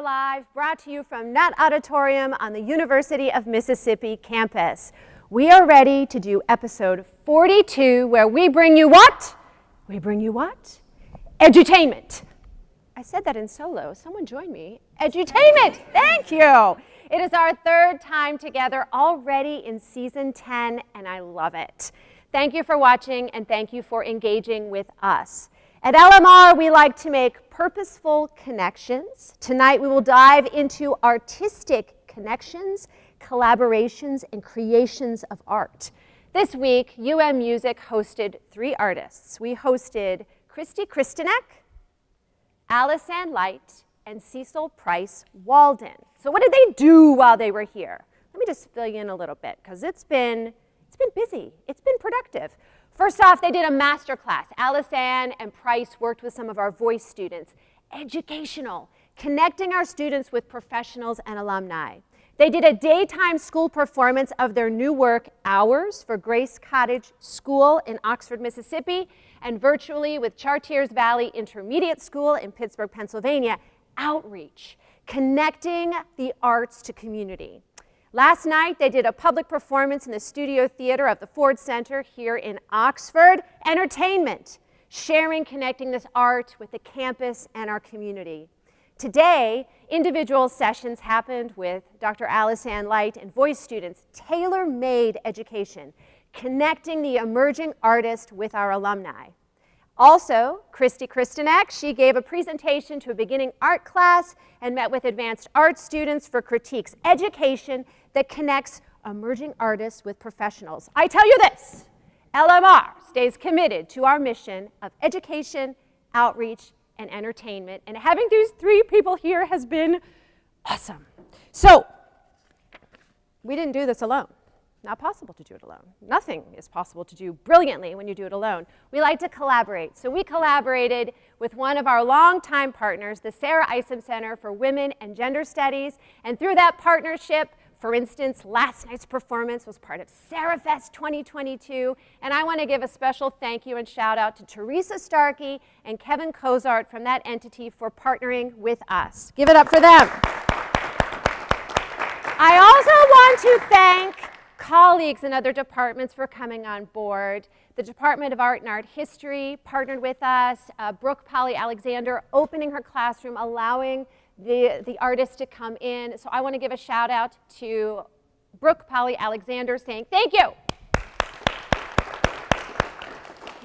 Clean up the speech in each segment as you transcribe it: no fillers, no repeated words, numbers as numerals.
Seminar Live, brought to you from Nutt Auditorium on the University of Mississippi campus. We are ready to do episode 42, where we bring you what? We bring you what? Edutainment. I said that in solo. Someone join me. Edutainment. Thank you. It is our third time together already in season 10, and I love it. Thank you for watching, and thank you for engaging with us. At LMR, we like to make purposeful connections. Tonight, we will dive into artistic connections, collaborations, and creations of art. This week, UM Music hosted 3 artists. We hosted Kristy Kristinek, Alice-Ann Light, and Cecil Price Walden. So what did they do while they were here? Let me just fill you in a little bit, because it's been busy. It's been productive. First off, they did a master class. Alice-Ann and Price worked with some of our voice students. Educational, connecting our students with professionals and alumni. They did a daytime school performance of their new work, Hours, for Grace Cottage School in Oxford, Mississippi, and virtually with Chartiers Valley Intermediate School in Pittsburgh, Pennsylvania, Outreach, connecting the arts to community. Last night, they did a public performance in the Studio Theater of the Ford Center here in Oxford. Edutainment, sharing, connecting this art with the campus and our community. Today, individual sessions happened with Dr. Alice-Ann Light and voice students, tailor-made education, connecting the emerging artist with our alumni. Also, Kristy Kristinek, she gave a presentation to a beginning art class and met with advanced art students for critiques, education that connects emerging artists with professionals. I tell you this, LMR stays committed to our mission of education, outreach, and entertainment, and having these 3 people here has been awesome. So, we didn't do this alone. Not possible to do it alone. Nothing is possible to do brilliantly when you do it alone. We like to collaborate. So we collaborated with one of our longtime partners, the Sarah Isom Center for Women and Gender Studies. And through that partnership, for instance, last night's performance was part of SarahFest 2022. And I want to give a special thank you and shout out to Teresa Starkey and Kevin Cozart from that entity for partnering with us. Give it up for them. I also want to thank colleagues in other departments for coming on board. The Department of Art and Art History partnered with us. Brooke Polly Alexander opening her classroom, allowing the artists to come in. So I want to give a shout out to Brooke Polly Alexander saying thank you.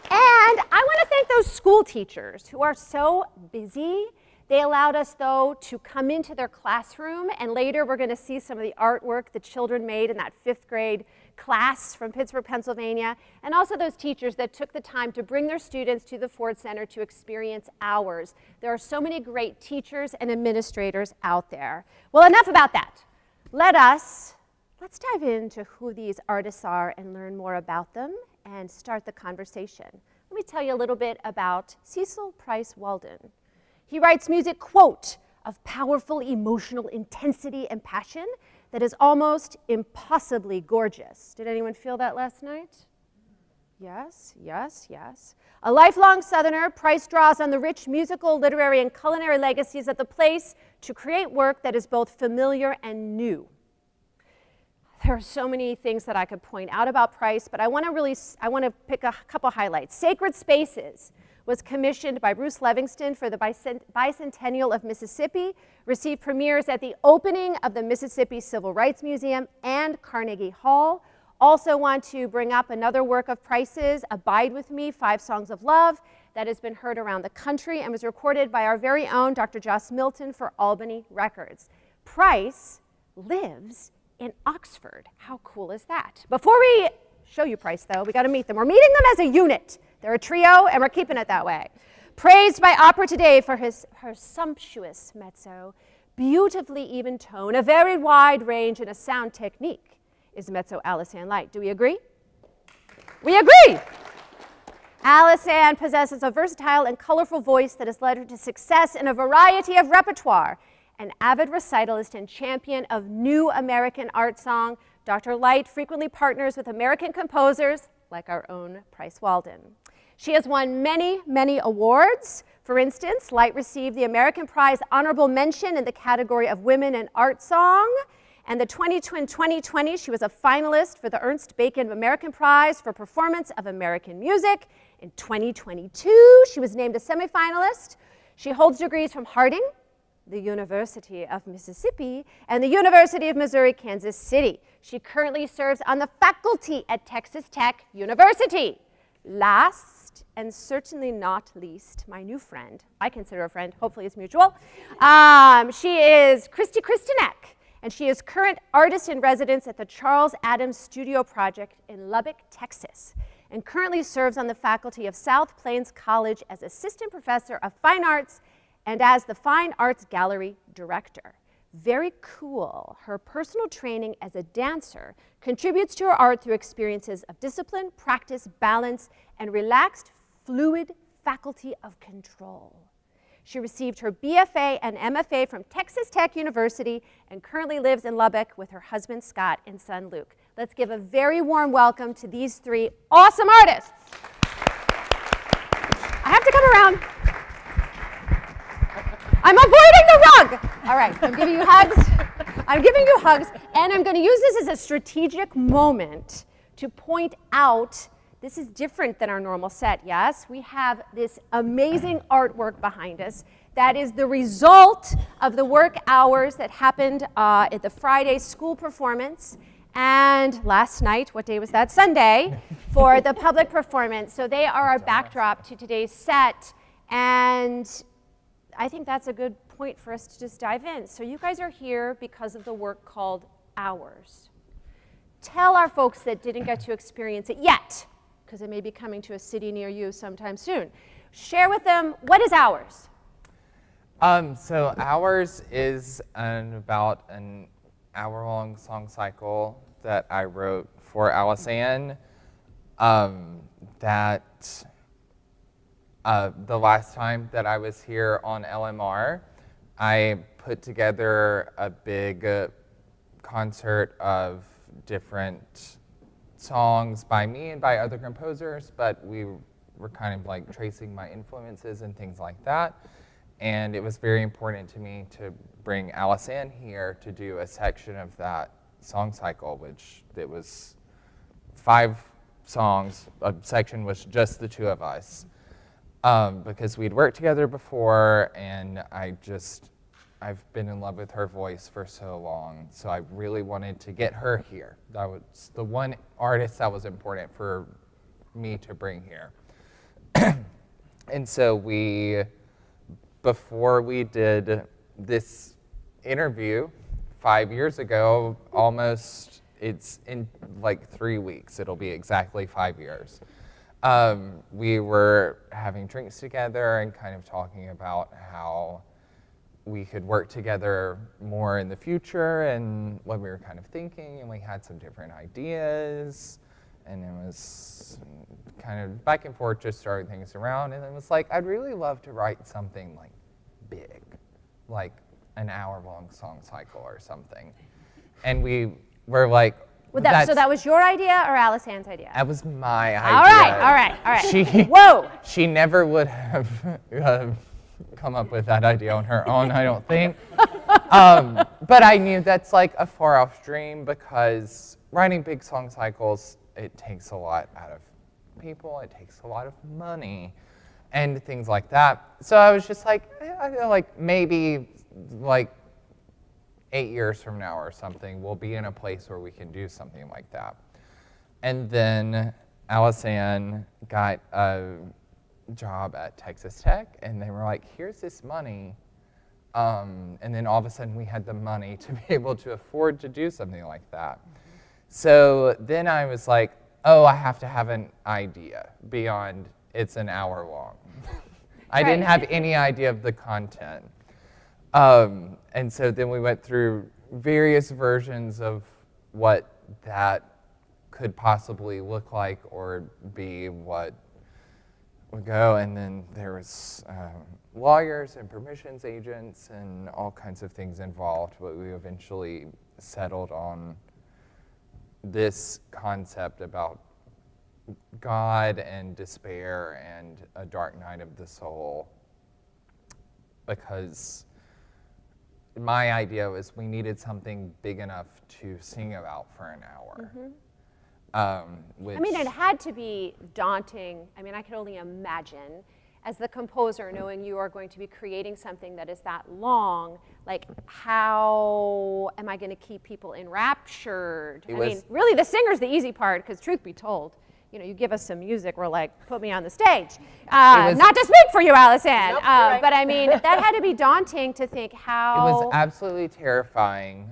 And I want to thank those school teachers who are so busy. They allowed us, though, to come into their classroom, and later we're going to see some of the artwork the children made in that 5th grade class from Pittsburgh, Pennsylvania, and also those teachers that took the time to bring their students to the Ford Center to experience Hours. There are so many great teachers and administrators out there. Well, enough about that. Let's dive into who these artists are and learn more about them and start the conversation. Let me tell you a little bit about Cecil Price Walden. He writes music, quote, of powerful emotional intensity and passion that is almost impossibly gorgeous. Did anyone feel that last night? Yes, yes, yes. A lifelong Southerner, Price draws on the rich musical, literary, and culinary legacies of the place to create work that is both familiar and new. There are so many things that I could point out about Price, but I want to pick a couple highlights. Sacred Spaces was commissioned by Bruce Livingston for the Bicentennial of Mississippi, received premieres at the opening of the Mississippi Civil Rights Museum and Carnegie Hall. Also want to bring up another work of Price's, Abide With Me, 5 Songs of Love, that has been heard around the country and was recorded by our very own Dr. Joss Milton for Albany Records. Price lives in Oxford. How cool is that? Before we show you Price, though, we got to meet them. We're meeting them as a unit. They're a trio, and we're keeping it that way. Praised by Opera Today for her sumptuous mezzo, beautifully even tone, a very wide range, and a sound technique is mezzo Alice-Ann Light. Do we agree? We agree! Alice-Ann possesses a versatile and colorful voice that has led her to success in a variety of repertoire. An avid recitalist and champion of new American art song, Dr. Light frequently partners with American composers like our own Price Walden. She has won many, many awards For instance, Light received the American Prize Honorable Mention in the category of Women in Art Song. And the 2020, she was a finalist for the Ernst Bacon American Prize for Performance of American Music. In 2022, she was named a semifinalist. She holds degrees from Harding, the University of Mississippi, and the University of Missouri, Kansas City. She currently serves on the faculty at Texas Tech University. Last, and certainly not least, my new friend, I consider a friend, hopefully it's mutual. She is Kristy Kristinek, and she is current artist in residence at the Charles Adams Studio Project in Lubbock, Texas, and currently serves on the faculty of South Plains College as assistant professor of fine arts and as the Fine Arts Gallery director. Very cool. Her personal training as a dancer contributes to her art through experiences of discipline, practice, balance, and relaxed, fluid faculty of control. She received her BFA and MFA from Texas Tech University and currently lives in Lubbock with her husband Scott and son Luke. Let's give a very warm welcome to these three awesome artists. I have to come around. I'm avoiding the rug. All right, I'm giving you hugs. I'm giving you hugs, and I'm going to use this as a strategic moment to point out this is different than our normal set, yes? We have this amazing artwork behind us that is the result of the work hours that happened at the Friday school performance and last night, what day was that? Sunday, for the public performance. So they are our backdrop to today's set, and I think that's a good point for us to just dive in. So you guys are here because of the work called Hours. Tell our folks that didn't get to experience it yet, because it may be coming to a city near you sometime soon. Share with them, what is Hours? So Hours is about an hour-long song cycle that I wrote for Alice Ann the last time that I was here on LMR, I put together a big concert of different songs by me and by other composers, but we were kind of like tracing my influences and things like that. And it was very important to me to bring Alice Ann here to do a section of that song cycle, which it was 5 songs. A section was just the two of us. Because we'd worked together before, and I've been in love with her voice for so long, so I really wanted to get her here. That was the one artist that was important for me to bring here. And so before we did this interview 5 years ago, almost, it's in like 3 weeks, it'll be exactly 5 years. We were having drinks together and kind of talking about how we could work together more in the future and what we were kind of thinking, and we had some different ideas, and it was kind of back and forth, just starting things around, and it was like, I'd really love to write something like big, like an hour-long song cycle or something. And we were like, so that was your idea or Alice Ann's idea? That was my idea. All right. Whoa. She never would have come up with that idea on her own, I don't think. But I knew that's like a far-off dream, because writing big song cycles, it takes a lot out of people, it takes a lot of money, and things like that. So I was just like, I feel like maybe like 8 years from now or something, we'll be in a place where we can do something like that. And then Alice Ann got a job at Texas Tech, and they were like, here's this money. And then all of a sudden we had the money to be able to afford to do something like that. So then I was like, oh, I have to have an idea beyond it's an hour long. I didn't have any idea of the content. And so then we went through various versions of what that could possibly look like or be what would go. And then there was lawyers and permissions agents and all kinds of things involved, but we eventually settled on this concept about God and despair and a dark night of the soul because my idea was we needed something big enough to sing about for an hour. I mean, it had to be daunting. I mean, I can only imagine, as the composer, knowing you are going to be creating something that is that long, like, how am I going to keep people enraptured? I mean, really, the singer's the easy part, because truth be told, you know, you give us some music, we're like, put me on the stage. Not to speak for you, Allison, nope, right. but I mean, that had to be daunting to think how. It was absolutely terrifying,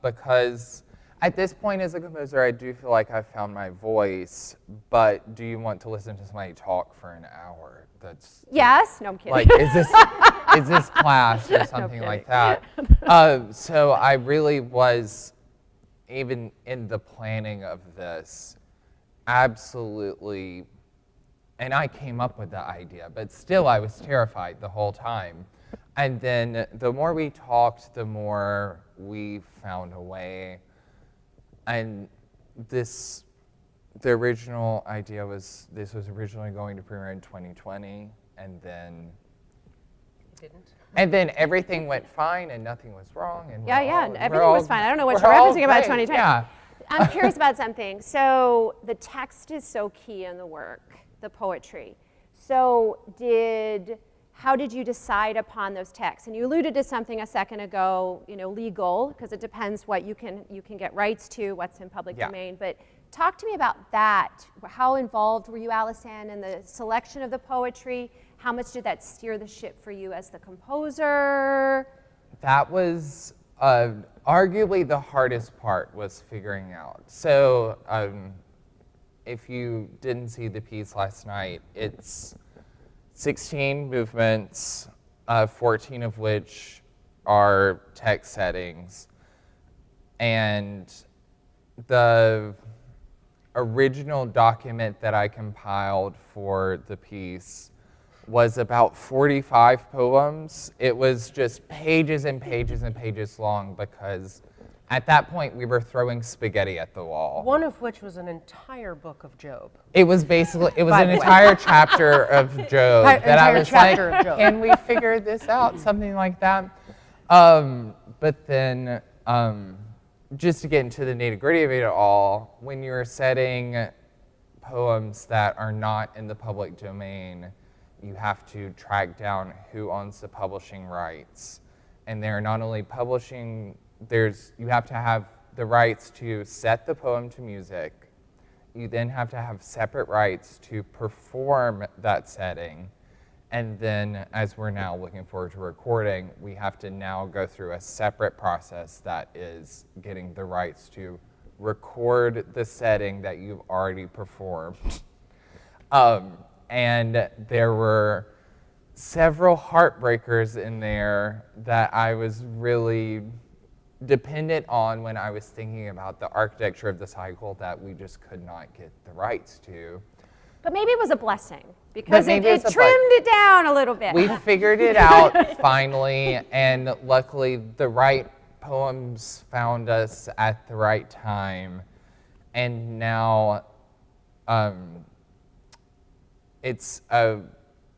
because at this point as a composer, I do feel like I've found my voice, but do you want to listen to somebody talk for an hour? That's yes, no, I'm kidding. like, is this class or something like that? So I really was, even in the planning of this, absolutely, and I came up with the idea, but still I was terrified the whole time. And then the more we talked, the more we found a way. And the original idea was, this was originally going to premiere in 2020, and then It didn't. and then everything went fine, and nothing was wrong, and everything was fine. I don't know what you're referencing about 2020. Yeah. I'm curious about something. So the text is so key in the work, the poetry. So how did you decide upon those texts? And you alluded to something a second ago, you know, legal, because it depends what you can get rights to, what's in public domain. But talk to me about that. How involved were you, Allison, in the selection of the poetry? How much did that steer the ship for you as the composer? That was arguably the hardest part, was figuring out. So if you didn't see the piece last night, it's 16 movements, 14 of which are text settings. And the original document that I compiled for the piece was about 45 poems. It was just pages and pages and pages long, because at that point we were throwing spaghetti at the wall. One of which was an entire book of Job. It was basically, it was an entire chapter of Job that I was like, can we figure this out? Something like that. But then, just to get into the nitty-gritty of it all, when you're setting poems that are not in the public domain, you have to track down who owns the publishing rights. And they're not only publishing, you have to have the rights to set the poem to music. You then have to have separate rights to perform that setting. And then, as we're now looking forward to recording, we have to now go through a separate process that is getting the rights to record the setting that you've already performed. And there were several heartbreakers in there that I was really dependent on when I was thinking about the architecture of the cycle that we just could not get the rights to. But maybe it was a blessing, because it trimmed it down a little bit. We figured it out finally, and luckily the right poems found us at the right time. And now it's a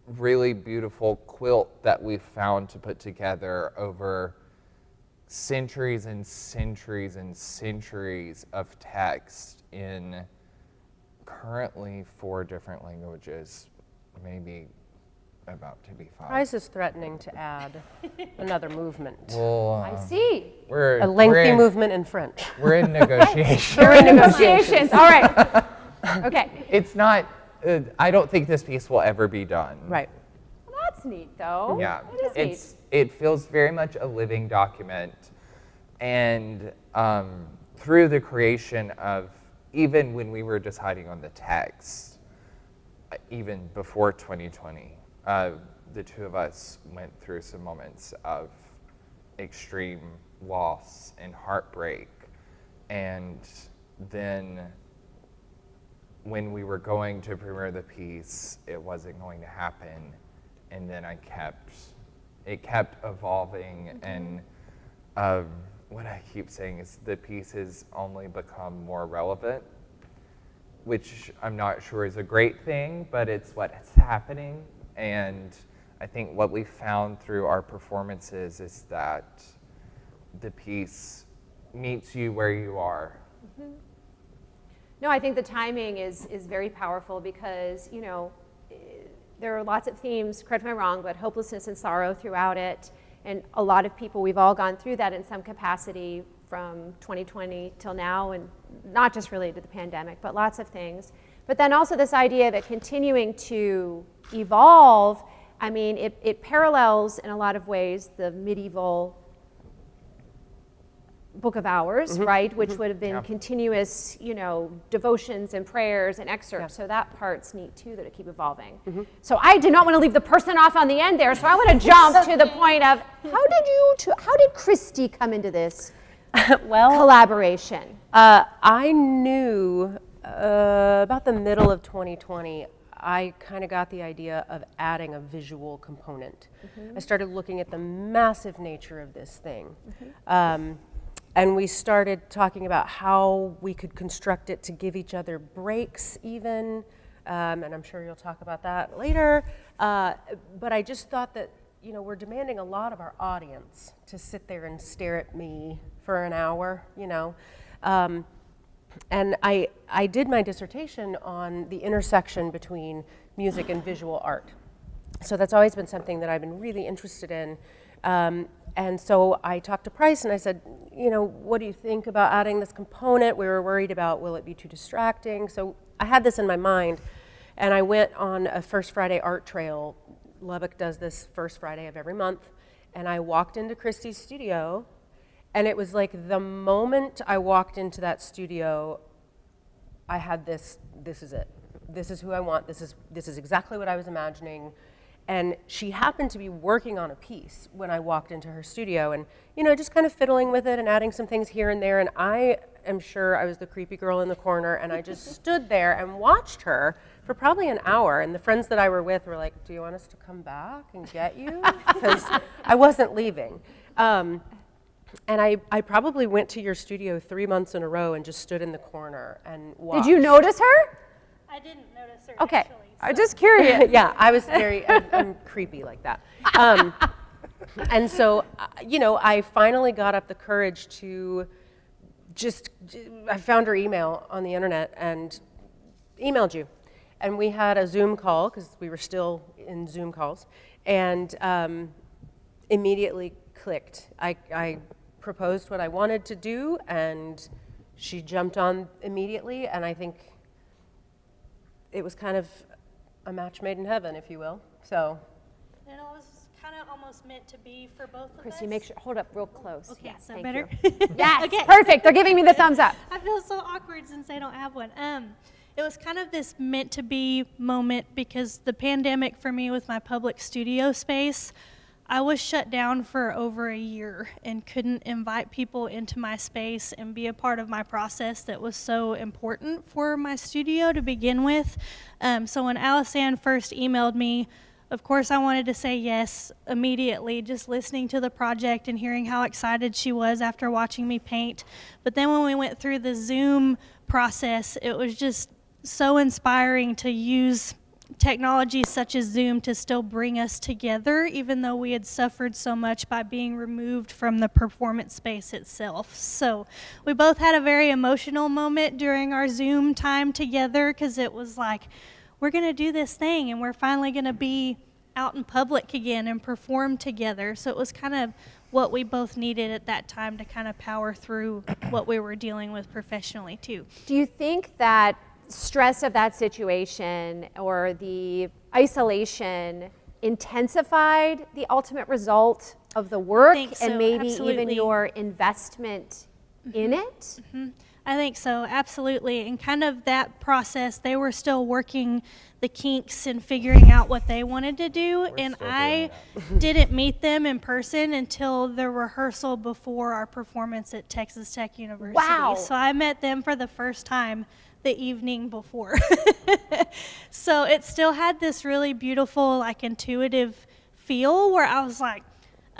really beautiful quilt that we found to put together over centuries and centuries and centuries of text in currently 4 different languages, maybe about to be 5. Price is threatening to add another movement. Well, I see. A lengthy movement in French. We're in negotiations. We're in negotiations. All right. Okay. It's not, I don't think this piece will ever be done. Right. Well, that's neat, though. Yeah, That is neat. it feels very much a living document, and through the creation of, even when we were deciding on the text, even before 2020, the two of us went through some moments of extreme loss and heartbreak, and then when we were going to premiere the piece, it wasn't going to happen. And then it kept evolving, and what I keep saying is the pieces only become more relevant, which I'm not sure is a great thing, but it's what's happening. And I think what we found through our performances is that the piece meets you where you are. Mm-hmm. No, I think the timing is very powerful because, there are lots of themes, correct me if I'm wrong, but hopelessness and sorrow throughout it. And a lot of people, we've all gone through that in some capacity from 2020 till now, and not just related to the pandemic, but lots of things. But then also this idea of it continuing to evolve. I mean, it parallels in a lot of ways the medieval Book of Hours, right, which would have been continuous, devotions and prayers and excerpts. So that part's neat too, that it keep evolving. So I did not want to leave the person off on the end there, so I want to jump to the point of how did Kristy come into this collaboration? I knew about the middle of 2020, I kind of got the idea of adding a visual component. I started looking at the massive nature of this thing. And we started talking about how we could construct it to give each other breaks even, and I'm sure you'll talk about that later. But I just thought that, we're demanding a lot of our audience to sit there and stare at me for an hour, And I did my dissertation on the intersection between music and visual art. So that's always been something that I've been really interested in. And so I talked to Price and I said, what do you think about adding this component? We were worried about, will it be too distracting? So I had this in my mind, and I went on a First Friday art trail. Lubbock does this first Friday of every month. And I walked into Kristy's studio, and it was like the moment I walked into that studio, I had this is it. This is who I want. This is exactly what I was imagining. And she happened to be working on a piece when I walked into her studio and, just kind of fiddling with it and adding some things here and there. And I am sure I was the creepy girl in the corner, and I just stood there and watched her for probably an hour. And the friends that I were with were like, do you want us to come back and get you? Because I wasn't leaving. And I probably went to your studio 3 months in a row and just stood in the corner and watched. Did you notice her? I didn't notice her, okay. actually. I'm just curious. Yeah, I was I'm creepy like that. And so, I finally got up the courage to I found her email on the internet and emailed you. And we had a Zoom call, because we were still in Zoom calls, and immediately clicked. I proposed what I wanted to do, and she jumped on immediately, and I think it was kind of a match made in heaven, if you will. So. And it was kind of almost meant to be for both of us. Kristy, make sure, hold up real close. Okay, yes, so thank better? you. Yes, Okay. Perfect. They're giving me the thumbs up. I feel so awkward since I don't have one. It was kind of this meant to be moment because the pandemic for me with my public studio space, I was shut down for over a year and couldn't invite people into my space and be a part of my process that was so important for my studio to begin with. So when Alisanne first emailed me, of course I wanted to say yes immediately, just listening to the project and hearing how excited she was after watching me paint. But then when we went through the Zoom process, it was just so inspiring to use technology such as Zoom to still bring us together, even though we had suffered so much by being removed from the performance space itself. So we both had a very emotional moment during our Zoom time together, because it was like, we're going to do this thing and we're finally going to be out in public again and perform together. So it was kind of what we both needed at that time to kind of power through what we were dealing with professionally too. Do you think that stress of that situation or the isolation intensified the ultimate result of the work think so, and maybe absolutely. even your investment in it? I think so, absolutely. And kind of that process, they were still working the kinks and figuring out what they wanted to do. And I didn't meet them in person until the rehearsal before our performance at Texas Tech University. Wow. So I met them for the first time the evening before. So it still had this really beautiful, like, intuitive feel where I was like,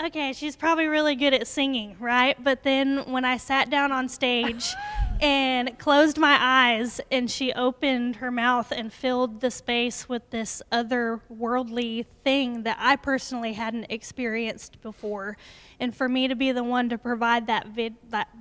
okay, she's probably really good at singing, right? But then when I sat down on stage and closed my eyes, and she opened her mouth and filled the space with this otherworldly thing that I personally hadn't experienced before. And for me to be the one to provide that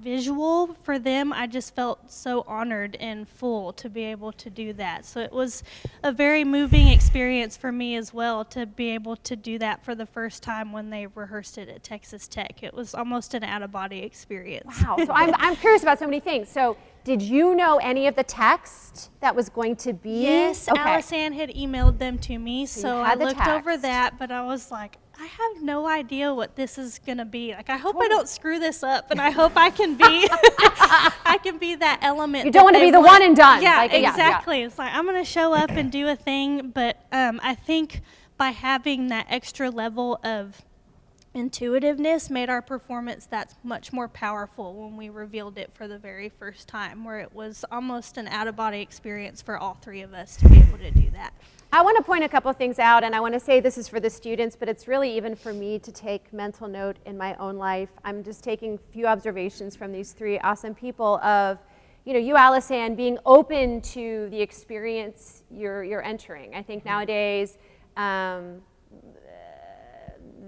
visual for them, I just felt so honored and full to be able to do that. So it was a very moving experience for me as well to be able to do that for the first time when they rehearsed it at Texas Tech. It was almost an out-of-body experience. Wow. So I'm curious about so many things. So did you know any of the text that was going to be? Yes, Okay. Alice Ann had emailed them to me, so you I had the looked over text. that, but I was like, I have no idea what this is gonna be. Like, I hope I don't screw this up, and I hope I can be, I can be that element. You don't want to be the one and done. Yeah, Like, exactly. It's like I'm gonna show up and do a thing, but I think by having that extra level of intuitiveness made our performance that much more powerful when we revealed it for the very first time, where it was almost an out-of-body experience for all three of us to be able to do that. I want to point a couple of things out, and I want to say this is for the students, but it's really even for me to take mental note in my own life. I'm just taking a few observations from these three awesome people of, you, Alice Ann, being open to the experience you're entering. I think nowadays,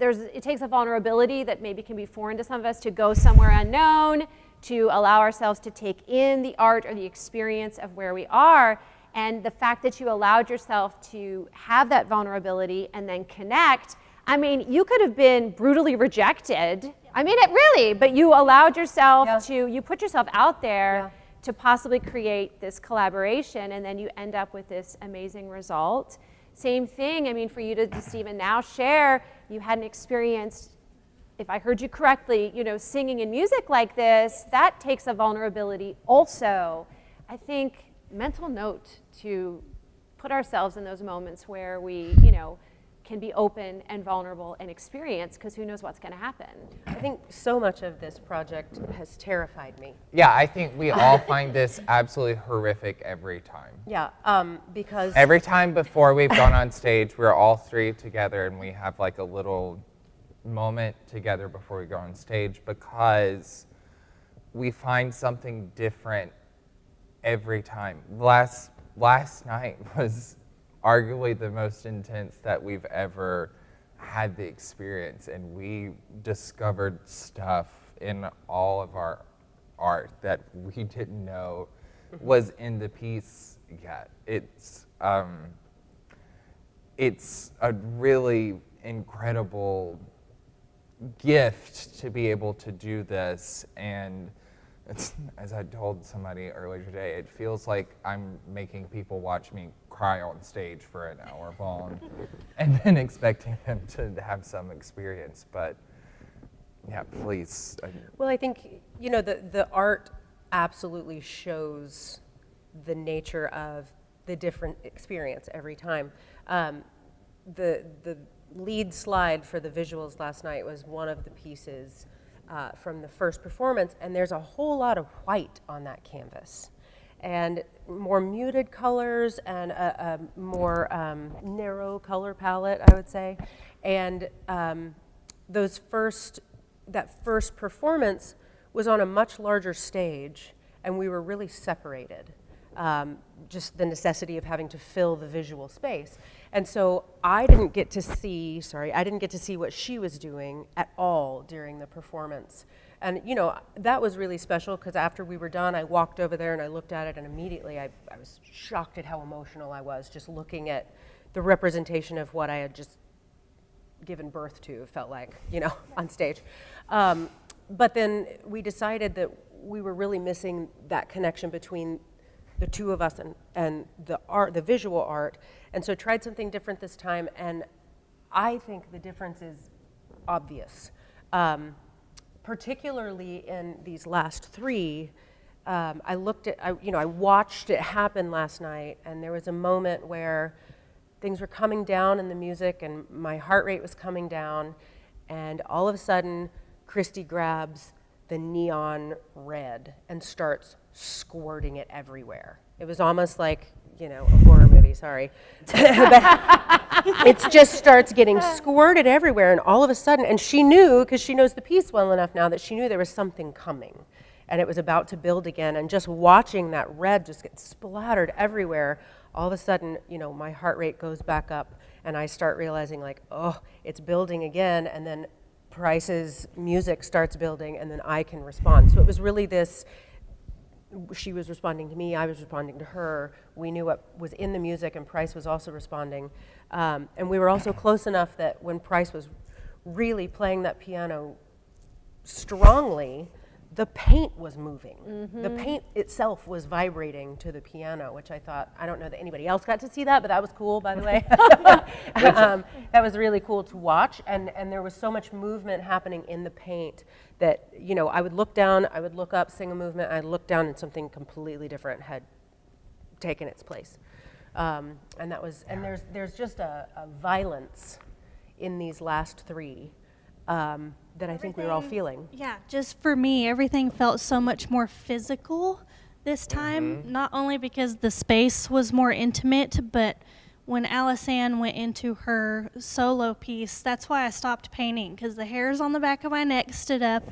it takes a vulnerability that maybe can be foreign to some of us to go somewhere unknown, to allow ourselves to take in the art or the experience of where we are. And the fact that you allowed yourself to have that vulnerability and then connect, I mean, you could have been brutally rejected. I mean, it really, but you allowed yourself you put yourself out there to possibly create this collaboration, and then you end up with this amazing result. Same thing, I mean, for you to just even now share, you hadn't experienced, if I heard you correctly, singing and music like this, that takes a vulnerability also. I think mental note to put ourselves in those moments where we, can be open and vulnerable and experience, because who knows what's going to happen. I think so much of this project has terrified me. Yeah, I think we all find this absolutely horrific every time. Yeah, because Every time before we've gone on stage, we're all three together and we have like a little moment together before we go on stage, because we find something different every time. Last night was arguably the most intense that we've ever had the experience, and we discovered stuff in all of our art that we didn't know was in the piece yet. It's a really incredible gift to be able to do this, and as I told somebody earlier today, it feels like I'm making people watch me cry on stage for an hour long and then expecting them to have some experience. But yeah, please. Well, I think, the art absolutely shows the nature of the different experience every time. The lead slide for the visuals last night was one of the pieces from the first performance, and there's a whole lot of white on that canvas, and more muted colors and a more narrow color palette, I would say. And that first performance was on a much larger stage, and we were really separated. Just the necessity of having to fill the visual space. And so I didn't get to see what she was doing at all during the performance. And that was really special, because after we were done, I walked over there and I looked at it, and immediately I was shocked at how emotional I was just looking at the representation of what I had just given birth to, felt like, on stage. But then we decided that we were really missing that connection between the two of us and the art, the visual art, and so tried something different this time, and I think the difference is obvious. Particularly in these last three, I watched it happen last night, and there was a moment where things were coming down in the music, and my heart rate was coming down, and all of a sudden, Kristy grabs the neon red and starts squirting it everywhere. It was almost like, a horror movie, sorry. It just starts getting squirted everywhere, and all of a sudden, and she knew, because she knows the piece well enough now, that she knew there was something coming. and it was about to build again, and just watching that red just get splattered everywhere, all of a sudden, my heart rate goes back up, and I start realizing like, oh, it's building again, and then Price's music starts building, and then I can respond. So it was really this, she was responding to me, I was responding to her, we knew what was in the music, and Price was also responding. And we were also close enough that when Price was really playing that piano strongly, the paint was moving. Mm-hmm. The paint itself was vibrating to the piano, which I thought, I don't know that anybody else got to see that, but that was cool, by the way. That was really cool to watch, and there was so much movement happening in the paint that, I would look down, I would look up, sing a movement, I'd look down and something completely different had taken its place. And that was, and there's just a violence in these last three that I think we were all feeling. Yeah, just for me, everything felt so much more physical this time, not only because the space was more intimate, but when Alice-Ann went into her solo piece, that's why I stopped painting, because the hairs on the back of my neck stood up,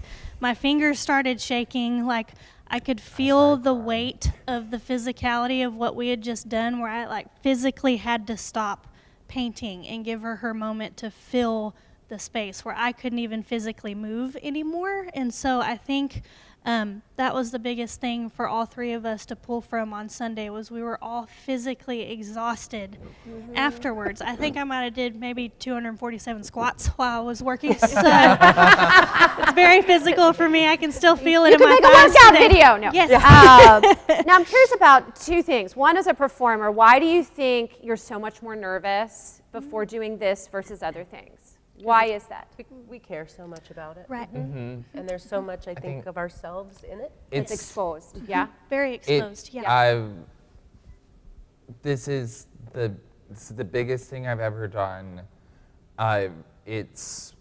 my fingers started shaking, like I could feel the weight of the physicality of what we had just done, where I physically had to stop painting and give her moment to fill the space where I couldn't even physically move anymore. And so I think that was the biggest thing for all three of us to pull from on Sunday, was we were all physically exhausted afterwards. I think I might have did maybe 247 squats while I was working. So it's very physical for me. I can still feel it in my thighs. You can make a workout video. No. Yes. Now I'm curious about two things. One, as a performer, why do you think you're so much more nervous before doing this versus other things? Why is that? We care so much about it. Right. And there's so much, I think, of ourselves in it. It's exposed. Yeah. Very exposed. Yeah. This is the biggest thing I've ever done. It's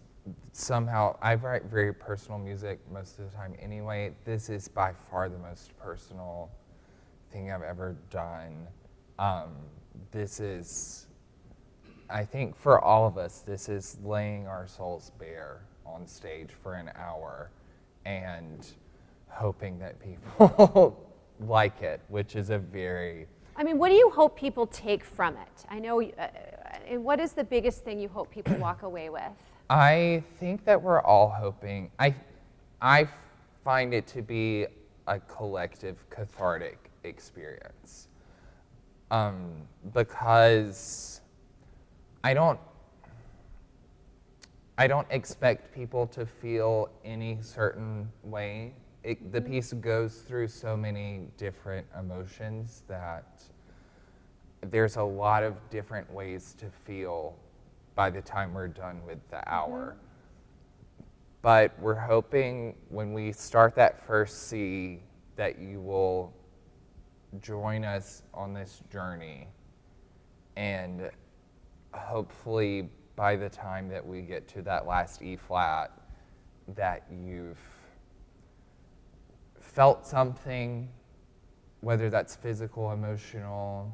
somehow, I write very personal music most of the time anyway. This is by far the most personal thing I've ever done. This is, I think for all of us, this is laying our souls bare on stage for an hour and hoping that people like it, which is a very... I mean, what do you hope people take from it? I know, and what is the biggest thing you hope people walk away with? I think that we're all hoping, I find it to be a collective cathartic experience. Because I don't expect people to feel any certain way. The piece goes through so many different emotions that there's a lot of different ways to feel by the time we're done with the hour. But we're hoping when we start that first C that you will join us on this journey, and hopefully by the time that we get to that last E flat, that you've felt something, whether that's physical, emotional,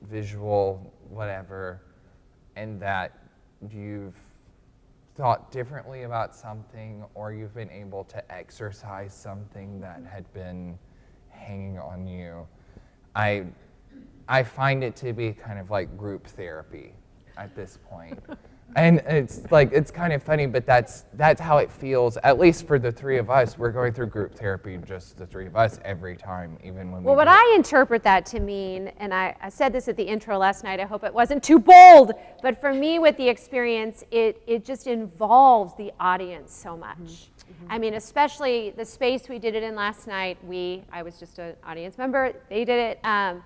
visual, whatever, and that you've thought differently about something, or you've been able to exercise something that had been hanging on you. I find it to be kind of like group therapy at this point. And it's kind of funny, but that's how it feels, at least for the three of us. We're going through group therapy, just the three of us, every time, even when we what I interpret that to mean, and I said this at the intro last night, I hope it wasn't too bold, but for me with the experience, it just involves the audience so much. I mean, especially the space we did it in last night, I was just an audience member, they did it.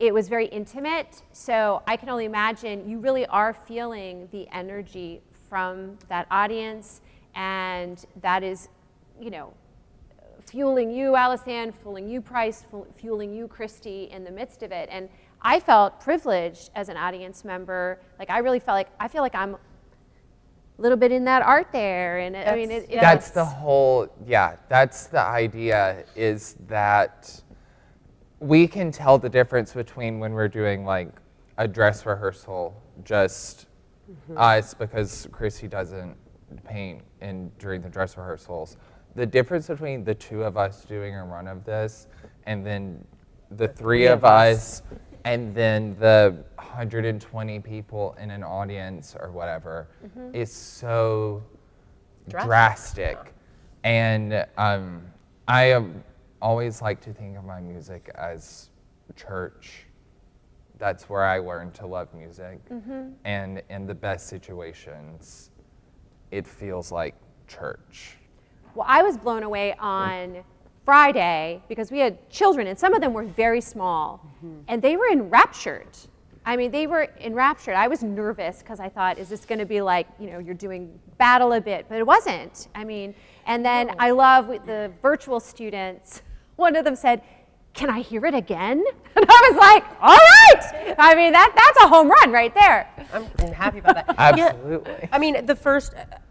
It was very intimate, so I can only imagine you really are feeling the energy from that audience, and that is, fueling you, Alice-Ann, fueling you, Price, fueling you, Kristy, in the midst of it. And I felt privileged as an audience member. I really felt I feel like I'm a little bit in that art there, and I mean, that's the whole, that's the idea, is that we can tell the difference between when we're doing a dress rehearsal, just us, because Kristy doesn't paint during the dress rehearsals, the difference between the two of us doing a run of this and then the three of us and then the 120 people in an audience or whatever is so drastic. And I always like to think of my music as church. That's where I learned to love music. And in the best situations, it feels like church. Well, I was blown away on Friday because we had children, and some of them were very small, and they were enraptured. I mean, they were enraptured. I was nervous because I thought, is this going to be like, you know, you're doing battle a bit, but it wasn't. I mean, and then I love with the virtual students, one of them said, "Can I hear it again?" And I was like, all right. I mean, that's a home run right there. I'm happy about that. Absolutely. Yeah, I mean,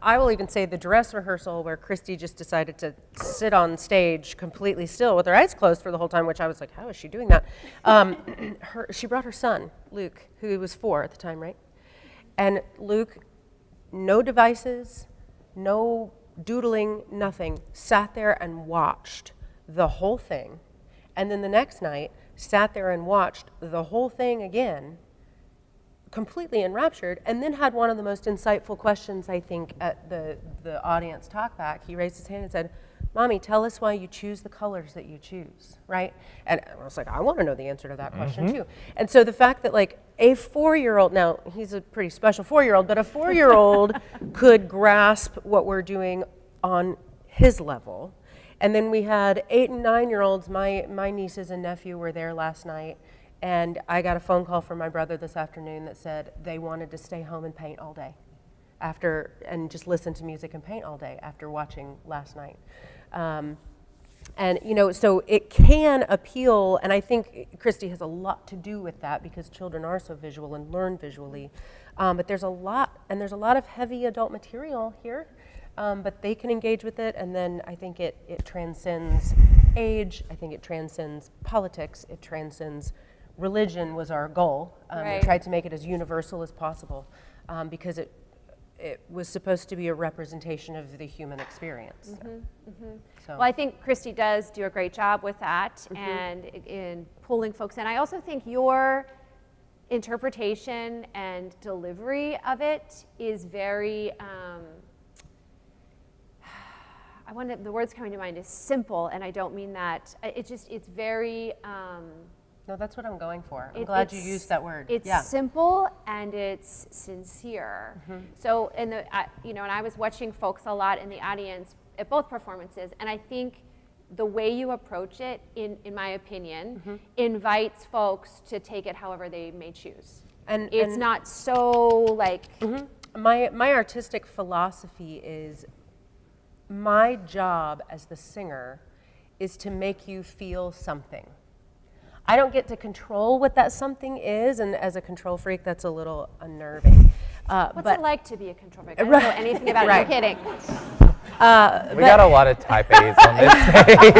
I will even say the dress rehearsal where Kristy just decided to sit on stage completely still with her eyes closed for the whole time, which I was like, how is she doing that? She brought her son, Luke, who was 4 at the time, right? And Luke, no devices, no doodling, nothing, sat there and watched the whole thing. And then the next night, sat there and watched the whole thing again, completely enraptured, and then had one of the most insightful questions, I think, at the audience talkback. He raised his hand and said, "Mommy, tell us why you choose the colors that you choose," right? And I was like, I want to know the answer to that question too. And so the fact that like a 4-year-old, now he's a pretty special 4-year-old, but a 4-year-old could grasp what we're doing on his level. And then we had 8 and 9-year-olds, my nieces and nephew were there last night, and I got a phone call from my brother this afternoon that said they wanted to stay home and paint all day and just listen to music and paint all day after watching last night. And you know, so it can appeal, and I think Kristy has a lot to do with that because children are so visual and learn visually. But there's a lot of heavy adult material here. But they can engage with it, and then I think it transcends age, I think it transcends politics, it transcends religion was our goal. Right. We tried to make it as universal as possible because it was supposed to be a representation of the human experience. So. Well, I think Kristy does do a great job with that and in pulling folks in. I also think your interpretation and delivery of it is very, the words coming to mind is simple, and I don't mean that. It's very. No, that's what I'm going for. I'm glad you used that word. It's simple and it's sincere. So, and I was watching folks a lot in the audience at both performances, and I think the way you approach it, in my opinion, invites folks to take it however they may choose. And it's not so like. My artistic philosophy is, my job as the singer is to make you feel something. I don't get to control what that something is, and as a control freak, that's a little unnerving. What's it like to be a control freak? I don't know anything about it. I'm kidding. We got a lot of type A's on this stage.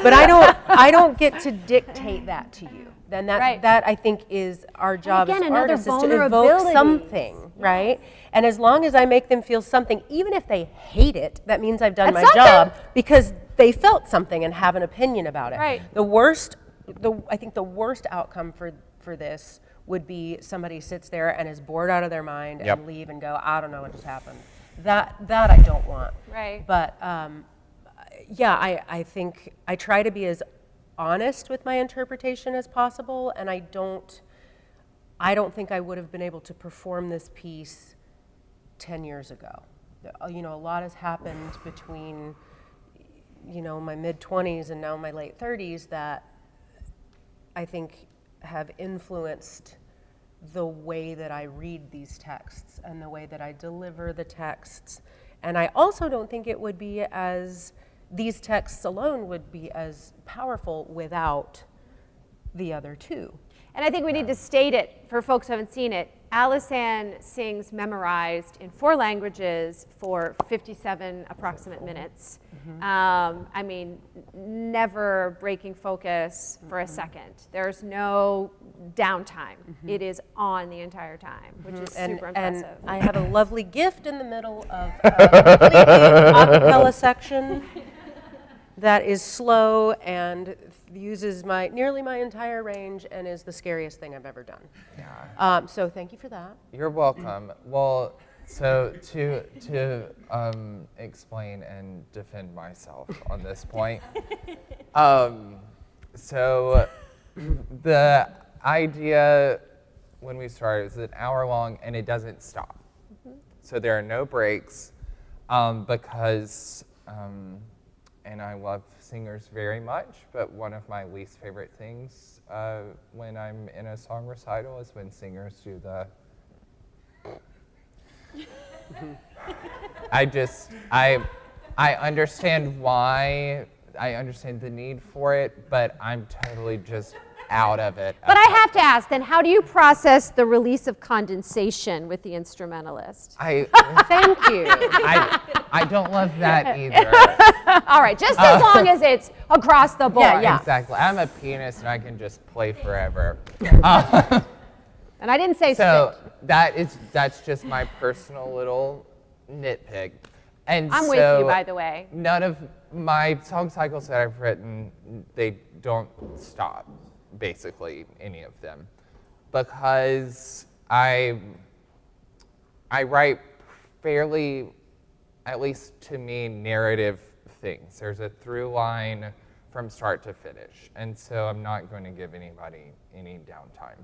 But I don't get to dictate that to you. Then that I think is our job as artists, is to evoke something, right? And as long as I make them feel something, even if they hate it, that means I've done my job because they felt something and have an opinion about it. Right. I think the worst outcome for this would be somebody sits there and is bored out of their mind and leave and go, I don't know what just happened. That I don't want. Right. But I think I try to be as honest with my interpretation as possible, and I don't think I would have been able to perform this piece 10 years ago. You know, a lot has happened between, you know, my mid-20s and now my late 30s that I think have influenced the way that I read these texts and the way that I deliver the texts. And I also don't think it would be these texts alone would be as powerful without the other two. And I think we need to state it for folks who haven't seen it. Allison sings memorized in 4 languages for 57 approximate minutes. I mean, never breaking focus for a second. There's no downtime. It is on the entire time, which is super impressive. And I have a lovely gift in the middle of a completely a cappella section that is slow and uses nearly my entire range and is the scariest thing I've ever done. Yeah. So thank you for that. You're welcome. Well, so to explain and defend myself on this point, so the idea when we started is an hour long and it doesn't stop. So there are no breaks because, and I love singers very much, but one of my least favorite things when I'm in a song recital is when singers do the I understand why, I understand the need for it, but I'm totally just out of it. But I have to ask, then how do you process the release of condensation with the instrumentalist? Thank you. I don't love that either. All right, just as long as it's across the board. Yeah. Exactly. I'm a pianist and I can just play forever. And I didn't say So spit. that's just my personal little nitpick. And I'm so with you, by the way. none of my song cycles that I've written, they don't stop, basically, any of them. Because I write fairly, at least to me, narrative things. There's a through line from start to finish. And so I'm not going to give anybody any downtime.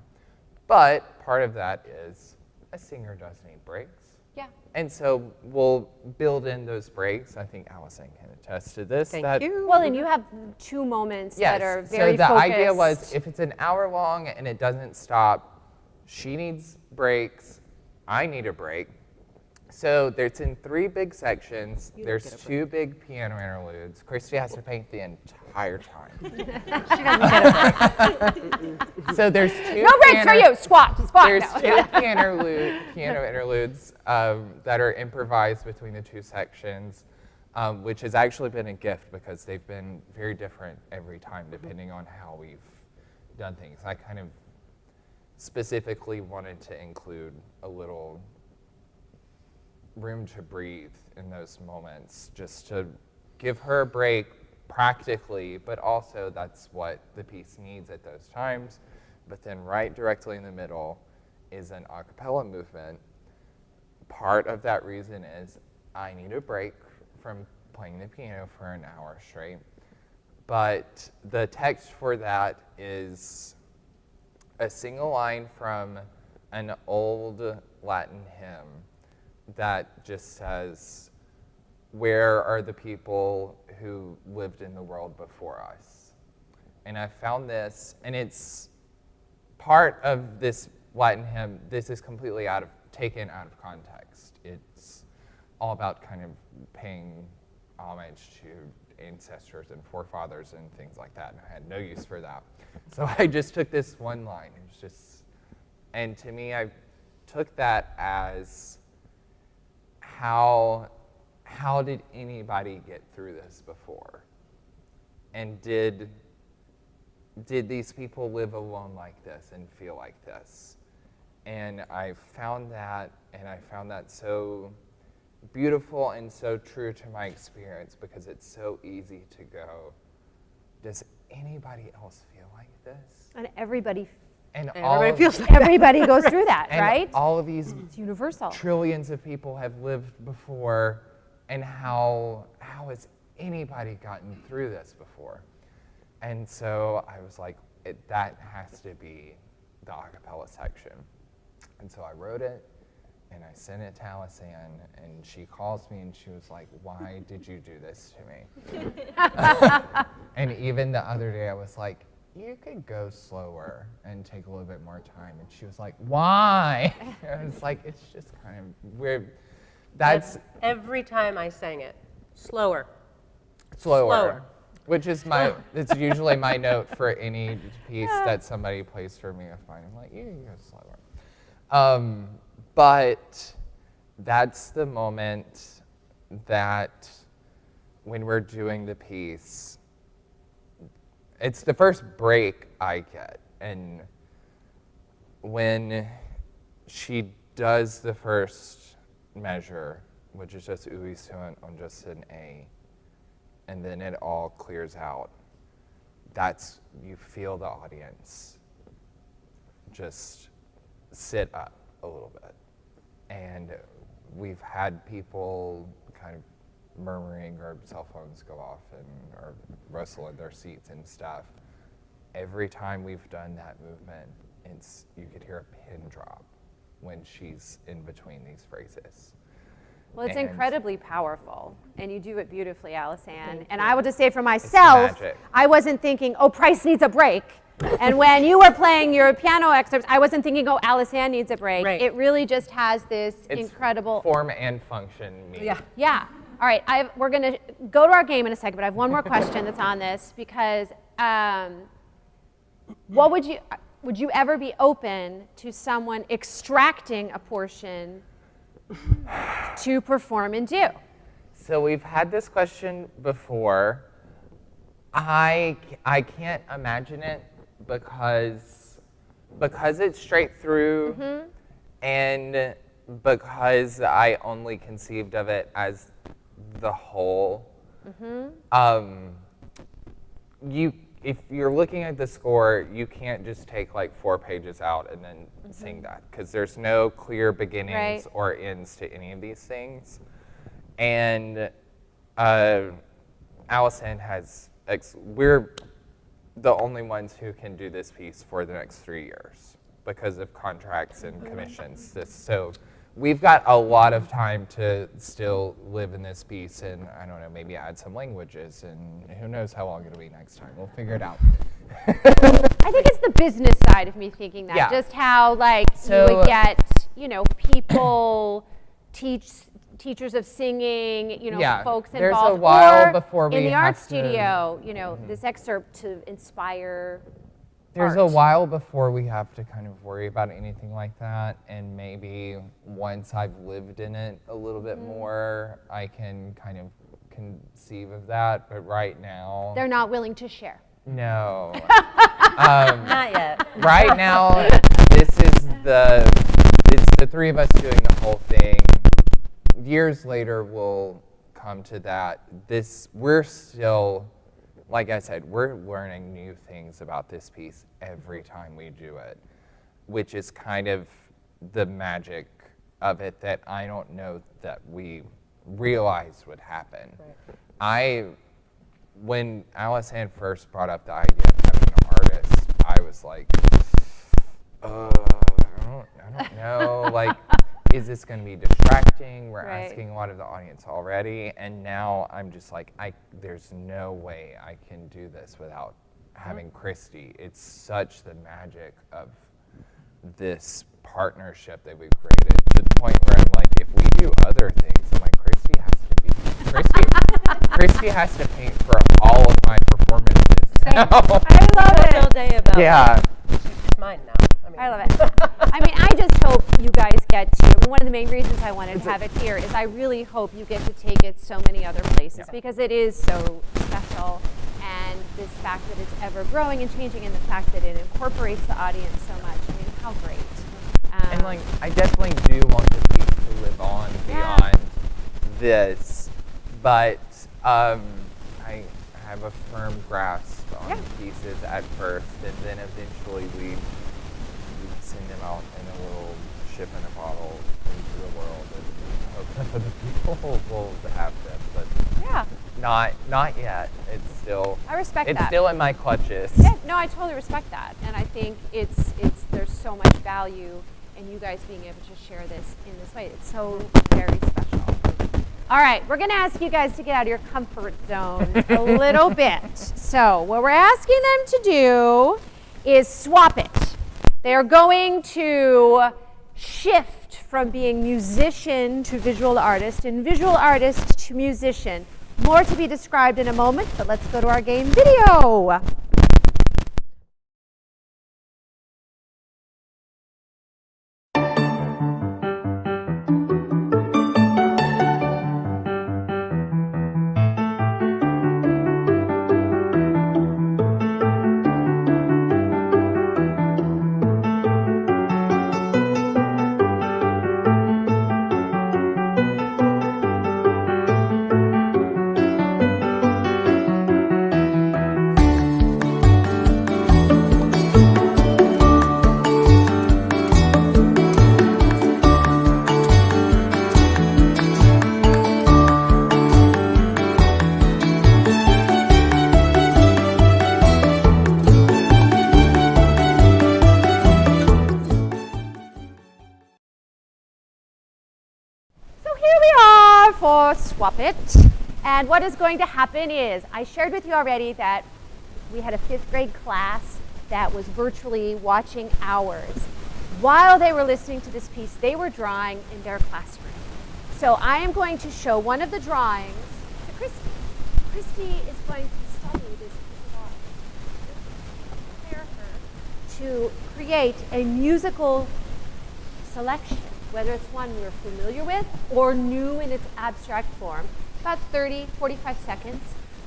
But part of that is a singer does need breaks. Yeah. And so we'll build in those breaks. I think Allison can attest to this. Thank you. Well, and you have 2 moments Yes. that are very so the focused. idea was if it's an hour long and it doesn't stop, she needs breaks, I need a break. So it's in 3 big sections. There's 2 big piano interludes. Kristy has to paint the entire time. She doesn't get a break. So there's 2 No breaks for you. Squat. There's No. 2 piano interludes that are improvised between the 2 sections, which has actually been a gift because they've been very different every time depending on how we've done things. I kind of specifically wanted to include a little room to breathe in those moments, just to give her a break practically, but also that's what the piece needs at those times. But then right directly in the middle is an a cappella movement. Part of that reason is I need a break from playing the piano for an hour straight. But the text for that is a single line from an old Latin hymn that just says, "Where are the people who lived in the world before us?" And I found this, and it's part of this Latin hymn. This is completely taken out of context. It's all about kind of paying homage to ancestors and forefathers and things like that, and I had no use for that. So I just took this one line. It was just, and to me, I took that as how did anybody get through this before? And did these people live alone like this and feel like this? And I found that, and I found that so beautiful and so true to my experience because it's so easy to go, does anybody else feel like this? And everybody feels like everybody goes through that, And right? all of these It's universal. trillions of people have lived before, and how has anybody gotten through this before? And so I was like, that has to be the a cappella section. And so I wrote it, and I sent it to Allison, and she calls me, and she was like, "Why did you do this to me?" And even the other day, I was like, "You could go slower and take a little bit more time." And she was like, "Why?" And it's like, it's just kind of weird. That's every time I sang it. Slower. slower. Which is it's usually my note for any piece that somebody plays for me of mine. I'm like, you can go slower. But that's the moment that when we're doing the piece, it's the first break I get. And when she does the first measure, which is just uisunt on just an A, and then it all clears out, that's, you feel the audience just sit up a little bit. And we've had people kind of murmuring, or cell phones go off and or rustle in their seats and stuff. Every time we've done that movement, you could hear a pin drop when she's in between these phrases. Well, it's And incredibly powerful, and you do it beautifully, Alice-Ann. And I will just say for myself, magic. I wasn't thinking, oh, Price needs a break. And when you were playing your piano excerpts, I wasn't thinking, oh, Alice-Ann needs a break. Right. It really just has this It's incredible... form and function meaning. Yeah. All right, we're going to go to our game in a second, but I have one more question that's on this, because what would you ever be open to someone extracting a portion to perform and do? So we've had this question before. I can't imagine it because it's straight through, and because I only conceived of it as the whole. If you're looking at the score, you can't just take like 4 pages out and then sing that, because there's no clear beginnings or ends to any of these things. And Allison we're the only ones who can do this piece for the next 3 years because of contracts and commissions. So we've got a lot of time to still live in this piece, and I don't know, maybe add some languages, and who knows how long it'll be next time. We'll figure it out. I think it's the business side of me thinking that. Yeah. Just how, like, So, you would get, people, teachers of singing, Yeah, folks there's involved. a while or before we in the art have to- studio, this excerpt to inspire There's art. a while before we have to kind of worry about anything like that, and maybe once I've lived in it a little bit more, I can kind of conceive of that, but right now, They're not willing to share. no. Not yet. Right now, it's the 3 of us doing the whole thing. Years later, we'll come to that. We're still, like I said, we're learning new things about this piece every time we do it, which is kind of the magic of it that I don't know that we realized would happen. Right. When Alice-Ann first brought up the idea of having an artist, I was like, I don't know, like, is this going to be distracting? We're Right. asking a lot of the audience already, and now I'm just like, there's no way I can do this without having Kristy. It's such the magic of this partnership that we've created, to the point where I'm like, if we do other things, I'm like, Kristy has to paint for all of my performances. now. I love it. All day about Yeah. It's mine now. I love it. I just hope you guys get to, one of the main reasons I wanted to have it here is I really hope you get to take it so many other places, because it is so special, and this fact that it's ever growing and changing, and the fact that it incorporates the audience so much. I mean, how great. And I definitely do want the piece to live on beyond this, but I have a firm grasp on pieces at first, and then eventually we send them out in a little ship in a bottle into the world, and hope that other people will have them. But not yet. It's still. I respect that. It's still in my clutches. Yeah, no, I totally respect that, and I think there's so much value in you guys being able to share this in this way. It's so very special. All right, we're going to ask you guys to get out of your comfort zone a little bit. So what we're asking them to do is swap it. They are going to shift from being musician to visual artist and visual artist to musician. More to be described in a moment, but let's go to our game video. for Swap It. And what is going to happen is, I shared with you already that we had a 5th grade class that was virtually watching ours. While they were listening to this piece, they were drawing in their classroom. So I am going to show one of the drawings to Kristy. Kristy is going to study this piece of art. Prepare her to create a musical selection, whether it's one we're familiar with or new in its abstract form, about 30, 45 seconds.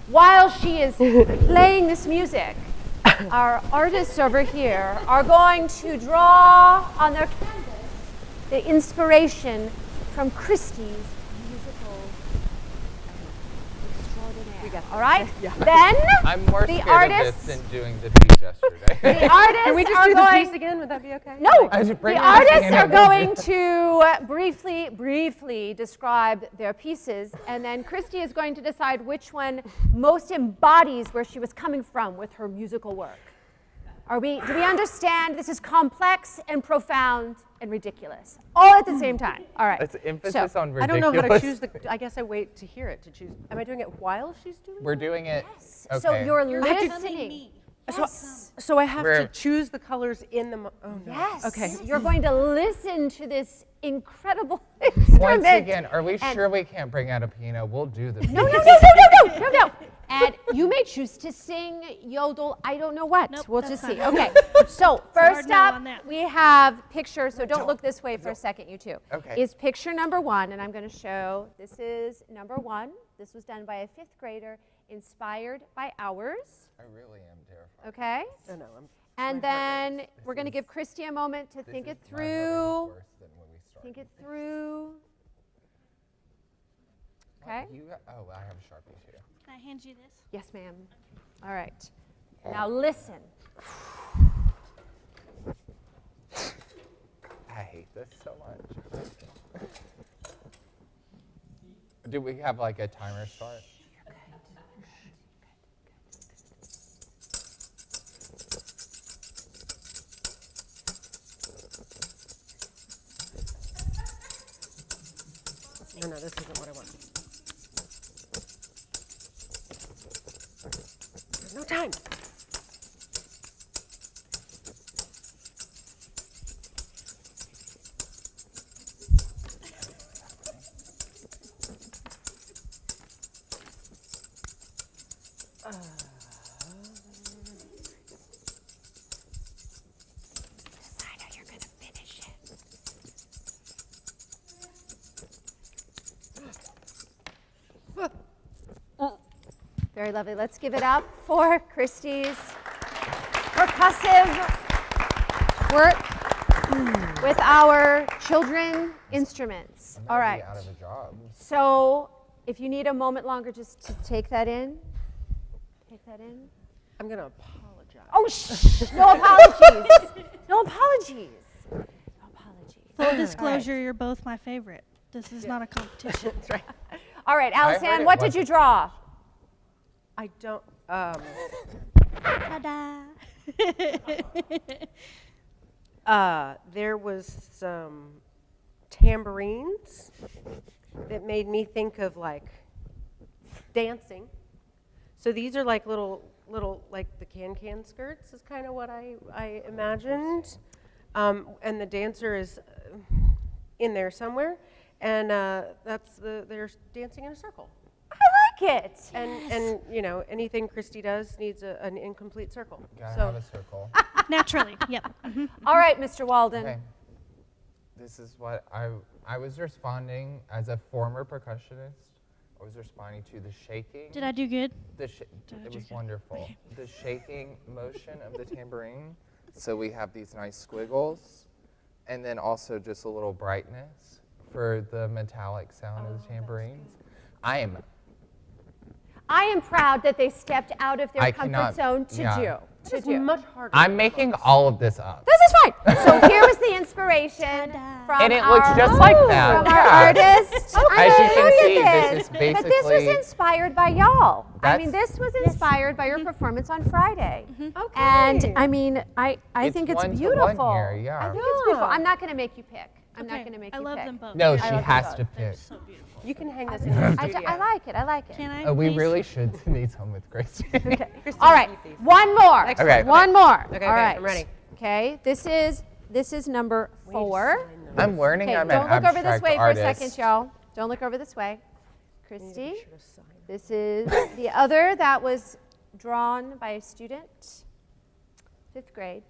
While she is playing this music, our artists over here are going to draw on their canvas the inspiration from Kristy's musical extraordinaire. All right? Yeah. Then I'm more the scared artists, of this than doing the piece yesterday. the artists Can we just are do the going, piece again? Would that be okay? No, the artists are going to briefly describe their pieces, and then Kristy is going to decide which one most embodies where she was coming from with her musical work. Do we understand? This is complex and profound and ridiculous, all at the same time. All right. It's emphasis on ridiculous. I don't know how to choose I guess I wait to hear it to choose. Am I doing it while she's doing it? We're doing it. Yes. Okay. So you're Telling listening. me. So I have to We're- choose the colors in the. Oh no. Yes. Okay. You're going to listen to this incredible instrument. Once again, are we sure we can't bring out a piano? We'll do the piece. No. And you may choose to sing, yodel, I don't know what. Nope, we'll that's just see. fine. Okay. So first no up, on that. we have picture. So don't look this way for a second, you two. Okay. Is picture number 1, and I'm going to show. This is number 1. This was done by a 5th grader, inspired by ours. I really am terrified. Okay. Oh no. And then we're going to give Kristy a moment to think it through. Think it through. Okay. Oh, I have a Sharpie too. Can I hand you this? Yes, ma'am. All right. Now listen. I hate this so much. Do we have like a timer start? No, this isn't what I want. There's no time. Decide how you're going to finish it. Very lovely. Let's give it up for Kristy's percussive work with our children instruments. All right. Out of a job. So if you need a moment longer just to take that in. Take that in. I'm gonna apologize. Oh, shh. No apologies. No apologies. No apologies. Full disclosure, you're both my favorite. This is not a competition. That's right. All right, heard Allison, it what did once. you draw? I don't. Ta-da! There was some tambourines that made me think of like dancing. So these are like little like the can skirts is kind of what I imagined. And the dancer is in there somewhere, and they're dancing in a circle. I like it. And you know, anything Kristy does needs an incomplete circle. Gotta So have a circle. Naturally, yep. All right, Mr. Walden. Okay. This is what I was responding as a former percussionist. I was responding to the shaking. Did I do good? It was wonderful. The shaking motion of the tambourine. So we have these nice squiggles, and then also just a little brightness for the metallic sound of the tambourines. I am proud that they stepped out of their comfort zone to do. it's much harder. I'm making all of this up. This is fine. So here was the inspiration from And it looks just like that. From our artist. As you can see, Look at this is But this was basically. inspired by y'all. I mean, That's- this was inspired by your performance on Friday. Okay. And I mean, I It's think it's one to beautiful. one here, yeah. I think it's beautiful. I'm not going to make you pick. I'm not going to make I you love pick. them both. No, I she love has them to They're pick. so beautiful. You can hang this in your studio. I like it. I like it. Can I? Oh, we please? really should send these home with Kristy. Okay. Kristy, All right. keep these. One more. Okay. One more. Okay, All right. I'm ready. Okay. This is number 4. I'm learning Okay. I'm an Don't look over this abstract way artist. for a second, y'all. Don't look over this way. Kristy, Should have signed. this is the other that was drawn by a student, 5th grade,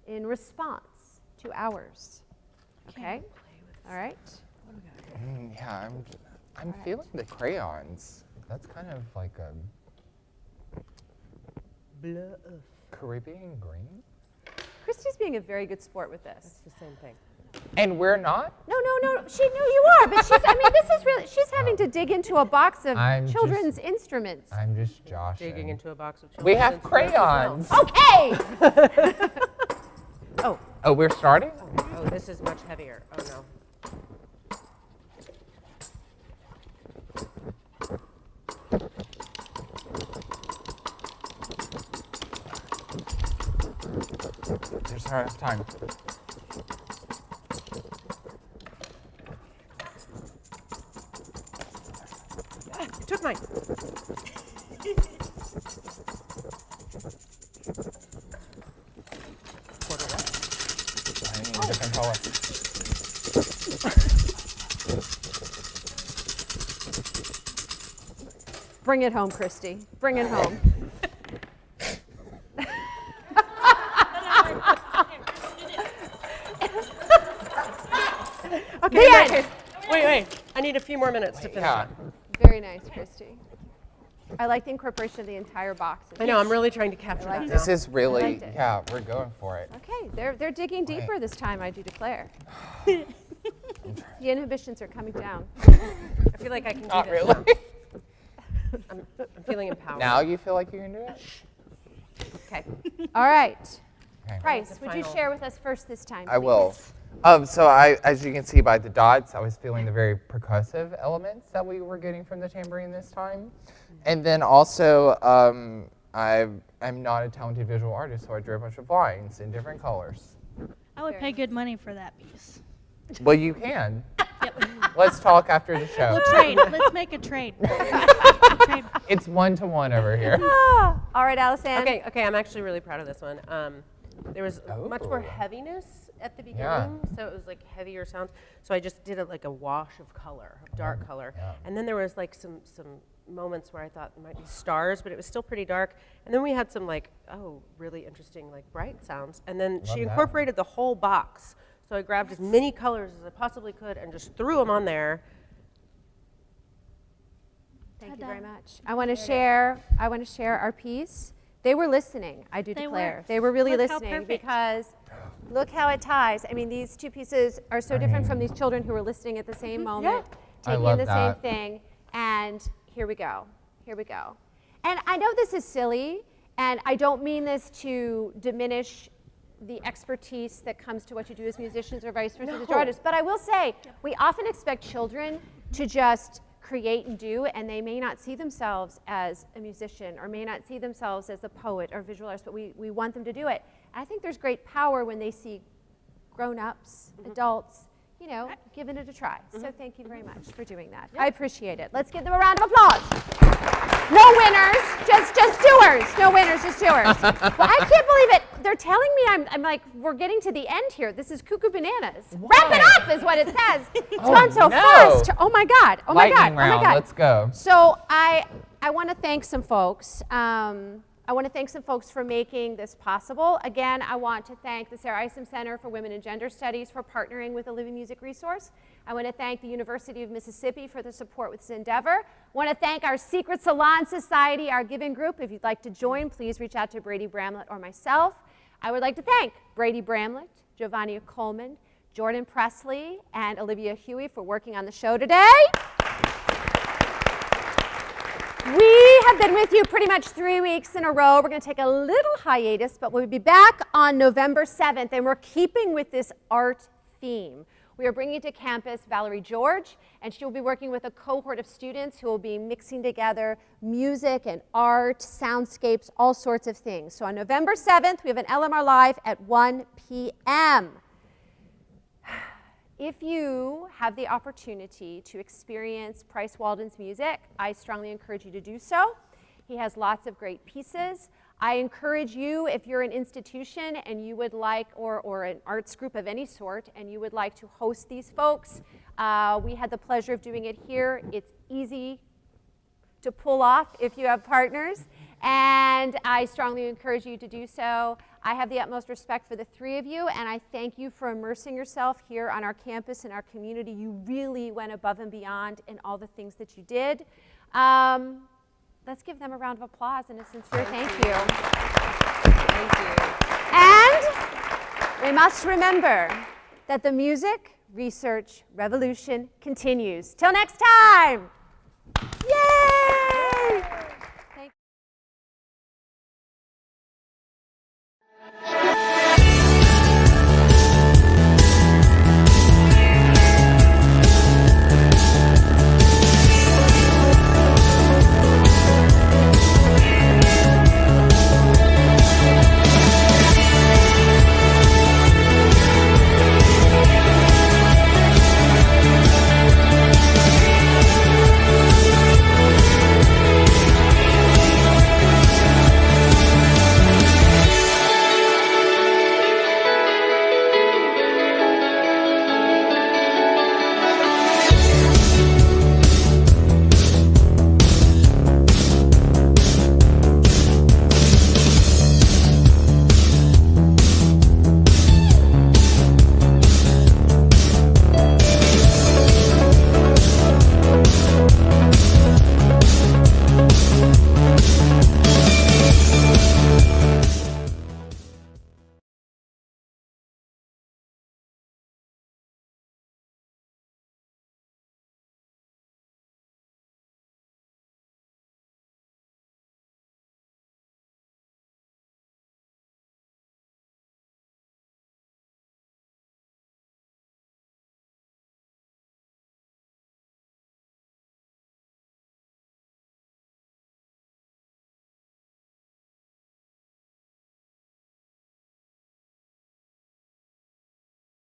in response to ours. Okay. All right. Yeah, I'm feeling the crayons. That's kind of like a Caribbean green. Kristy's being a very good sport with this. It's the same thing. And we're not? No. She knew you are, but this is really, she's having to dig into a box of I'm children's instruments. I'm just joshing. Digging into a box of We children's have instruments as well. crayons. Okay. Oh, we're starting? Oh, this is much heavier. Oh, no. There's not enough time. You took mine. I need a different color. Bring it home, Kristy. Bring it home. Okay, The okay. end. Wait. I need a few more minutes to finish Yeah. it. Very nice, Kristy. I like the incorporation of the entire box. I know, I'm really trying to capture that now. This is really, liked it. yeah, we're going for it. Okay, they're digging deeper Right. this time, I do declare. The inhibitions are coming down. I feel like I can do Not this really. now. I'm feeling empowered. Now you feel like you can do it? Okay. All right. Okay. Price, The would you final. share with us first this time? I will. please? So as you can see by the dots, I was feeling the very percussive elements that we were getting from the tambourine this time. And then also, I'm not a talented visual artist, so I drew a bunch of lines in different colors. I would pay good money for that piece. Well, you can. Let's talk after the show. We'll trade. Let's make a trade. Trade. It's 1-to-1 over here. Ah, all right, Allison. Okay, I'm actually really proud of this one. There was much more Oh. heaviness at the beginning, Yeah. so it was like heavier sounds. So I just did it like a wash of color, of dark color. yeah. And then there was like some moments where I thought it might be stars, but it was still pretty dark. And then we had some like, really interesting like bright sounds. And then she that. incorporated the whole box. So I grabbed as many colors as I possibly could and just threw them on there. Thank you Ta-da. very much. I want to share our piece. They were listening, I do They declare. were. They were really Look how listening perfect. because look how it ties. I mean, these two pieces are so different from these children who were listening at the same moment, I taking love in the same that. thing. And here we go. Here we go. And I know this is silly, and I don't mean this to diminish the expertise that comes to what you do as musicians or vice versa as artists, but I will say we often expect children to just create and do, and they may not see themselves as a musician or may not see themselves as a poet or visual artist, but we want them to do it. I think there's great power when they see grown-ups, adults, giving it a try. So thank you very much for doing that. I appreciate it. Let's give them a round of applause. No winners, just doers. No winners, just doers. Well, I can't believe it. They're telling me I'm like, we're getting to the end here. This is cuckoo bananas. Wrap it up is what it says. It's gone so no. fast. Oh my God. Oh my Lightning God. round. Oh my God. Let's go. So I want to thank some folks. I want to thank some folks for making this possible. Again, I want to thank the Sarah Isom Center for Women and Gender Studies for partnering with the Living Music Resource. I want to thank the University of Mississippi for the support with this endeavor. I want to thank our Secret Salon Society, our giving group. If you'd like to join, please reach out to Brady Bramlett or myself. I would like to thank Brady Bramlett, Jovania Coleman, Jordan Presley, and Olivia Huey for working on the show today. We have been with you pretty much 3 weeks in a row. We're going to take a little hiatus, but we'll be back on November 7th, and we're keeping with this art theme. We are bringing to campus Valerie George, and she will be working with a cohort of students who will be mixing together music and art, soundscapes, all sorts of things. So on November 7th, we have an LMR Live at 1 p.m. if you have the opportunity to experience Price Walden's music, I strongly encourage you to do so. He has lots of great pieces. I encourage you, if you're an institution and you would like, or an arts group of any sort, and you would like to host these folks, we had the pleasure of doing it here. It's easy to pull off if you have partners, and I strongly encourage you to do so. I have the utmost respect for the three of you, and I thank you for immersing yourself here on our campus and our community. You really went above and beyond in all the things that you did. Let's give them a round of applause and a sincere thank you. Thank you. And we must remember that the music research revolution continues. Till next time.